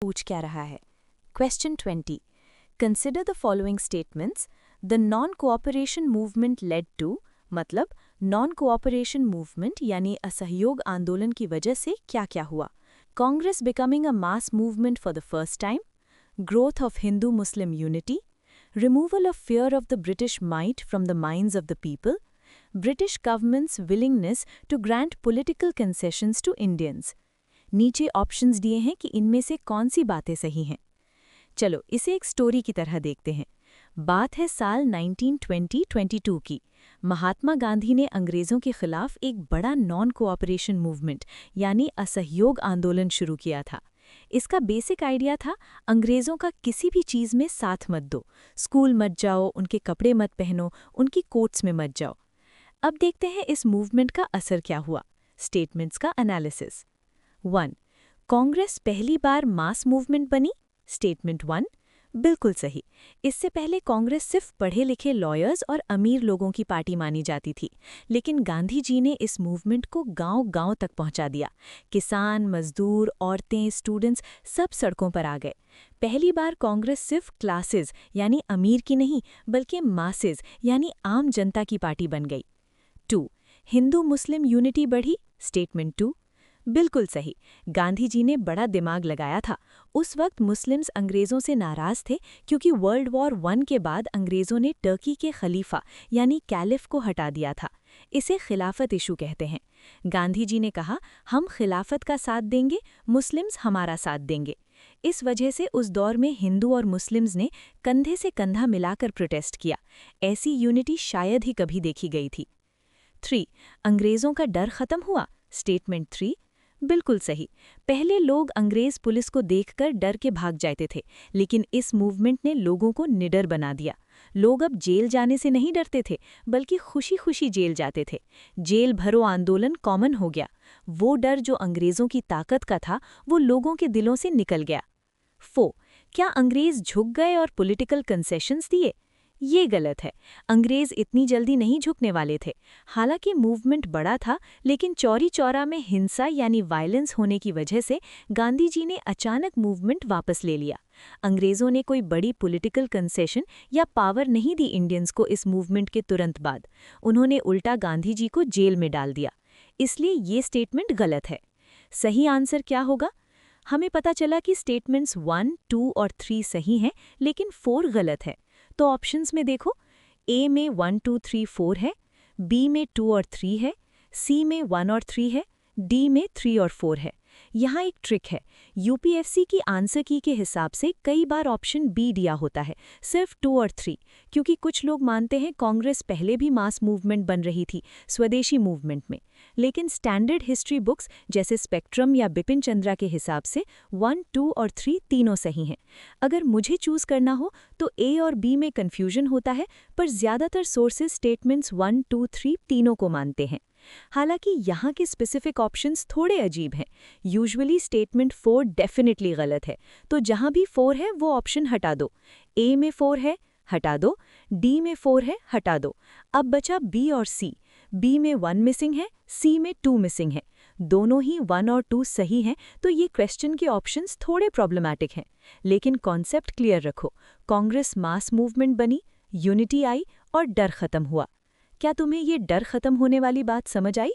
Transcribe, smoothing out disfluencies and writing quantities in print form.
पूछ क्या रहा है। Question 20। Consider the following statements. The non cooperation movement led to, मतलब नॉन कोऑपरेशन मूवमेंट यानी असहयोग आंदोलन की वजह से क्या क्या हुआ। Congress becoming a mass movement for the first time, growth of Hindu Muslim unity, removal of fear of the British might from the minds of the people, British government's willingness to grant political concessions to Indians। नीचे options दिए हैं कि इनमें से कौन सी बातें सही हैं। चलो इसे एक स्टोरी की तरह देखते हैं। बात है साल 1922 की। महात्मा गांधी ने अंग्रेज़ों के खिलाफ एक बड़ा नॉन कोऑपरेशन मूवमेंट यानी असहयोग आंदोलन शुरू किया था। इसका बेसिक आइडिया था, अंग्रेज़ों का किसी भी चीज़ में साथ मत दो, स्कूल मत जाओ, उनके कपड़े मत पहनो, उनकी कोर्ट्स में मत जाओ। अब देखते हैं इस मूवमेंट का असर क्या हुआ। स्टेटमेंट्स का एनालिसिस। 1. कांग्रेस पहली बार मास मूवमेंट बनी। स्टेटमेंट 1 बिल्कुल सही। इससे पहले कांग्रेस सिर्फ पढ़े लिखे लॉयर्स और अमीर लोगों की पार्टी मानी जाती थी, लेकिन गांधी जी ने इस मूवमेंट को गांव-गांव तक पहुंचा दिया। किसान, मजदूर, औरतें, स्टूडेंट्स सब सड़कों पर आ गए। पहली बार कांग्रेस सिर्फ क्लासेस यानी अमीर की नहीं, बल्कि मासेस यानी आम जनता की पार्टी बन गई। 2. हिंदू मुस्लिम यूनिटी बढ़ी। स्टेटमेंट 2 बिल्कुल सही। गांधी जी ने बड़ा दिमाग लगाया था। उस वक्त मुस्लिम्स अंग्रेज़ों से नाराज़ थे क्योंकि वर्ल्ड वॉर 1 के बाद अंग्रेज़ों ने टर्की के खलीफा यानी कैलिफ को हटा दिया था। इसे खिलाफत इशू कहते हैं। गांधी जी ने कहा, हम खिलाफत का साथ देंगे, मुस्लिम्स हमारा साथ देंगे। इस वजह से उस दौर में हिंदू और मुस्लिम्स ने कंधे से कंधा मिलाकर प्रोटेस्ट किया। ऐसी यूनिटी शायद ही कभी देखी गई थी। 3. अंग्रेज़ों का डर खत्म हुआ। स्टेटमेंट 3 बिल्कुल सही। पहले लोग अंग्रेज पुलिस को देखकर डर के भाग जाते थे, लेकिन इस मूवमेंट ने लोगों को निडर बना दिया। लोग अब जेल जाने से नहीं डरते थे, बल्कि खुशी खुशी जेल जाते थे। जेल भरो आंदोलन कॉमन हो गया। वो डर जो अंग्रेज़ों की ताकत का था, वो लोगों के दिलों से निकल गया। 4. क्या अंग्रेज झुक गए और पॉलिटिकल कंसेशंस दिए? ये गलत है। अंग्रेज इतनी जल्दी नहीं झुकने वाले थे। हालांकि मूवमेंट बड़ा था, लेकिन चौरी चौरा में हिंसा यानी वायलेंस होने की वजह से गांधी जी ने अचानक मूवमेंट वापस ले लिया। अंग्रेज़ों ने कोई बड़ी पॉलिटिकल कंसेशन या पावर नहीं दी इंडियंस को इस मूवमेंट के तुरंत बाद। उन्होंने उल्टा गांधी जी को जेल में डाल दिया। इसलिए ये स्टेटमेंट गलत है। सही आंसर क्या होगा? हमें पता चला कि स्टेटमेंट्स 1, 2 और 3 सही हैं, लेकिन 4 गलत है। तो ऑप्शंस में देखो, ए में 1, 2, 3, 4 है, बी में 2 और 3 है, सी में 1 और 3 है, डी में 3 और 4 है। यहाँ एक ट्रिक है। यूपीएससी की आंसर की के हिसाब से कई बार ऑप्शन बी दिया होता है, सिर्फ 2 और 3, क्योंकि कुछ लोग मानते हैं कांग्रेस पहले भी मास मूवमेंट बन रही थी, स्वदेशी मूवमेंट में। लेकिन स्टैंडर्ड हिस्ट्री बुक्स जैसे स्पेक्ट्रम या बिपिन चंद्रा के हिसाब से 1, 2 और 3 तीनों सही हैं। अगर मुझे चूज करना हो तो ए और बी में कन्फ्यूजन होता है, पर ज़्यादातर सोर्सेज स्टेटमेंट्स 1, 2, 3 तीनों को मानते हैं। हालांकि यहाँ के स्पेसिफिक ऑप्शंस थोड़े अजीब हैं। यूजुअली स्टेटमेंट 4 डेफिनेटली गलत है, तो जहाँ भी 4 है वो ऑप्शन हटा दो। ए में 4 है, हटा दो। डी में 4 है, हटा दो। अब बचा बी और सी। बी में 1 मिसिंग है, सी में 2 मिसिंग है। दोनों ही 1 और 2 सही हैं, तो ये क्वेश्चन के ऑप्शंस थोड़े प्रॉब्लमैटिक हैं। लेकिन कॉन्सेप्ट क्लियर रखो, कांग्रेस मास मूवमेंट बनी, यूनिटी आई और डर खत्म हुआ। क्या तुम्हें ये डर खत्म होने वाली बात समझ आई?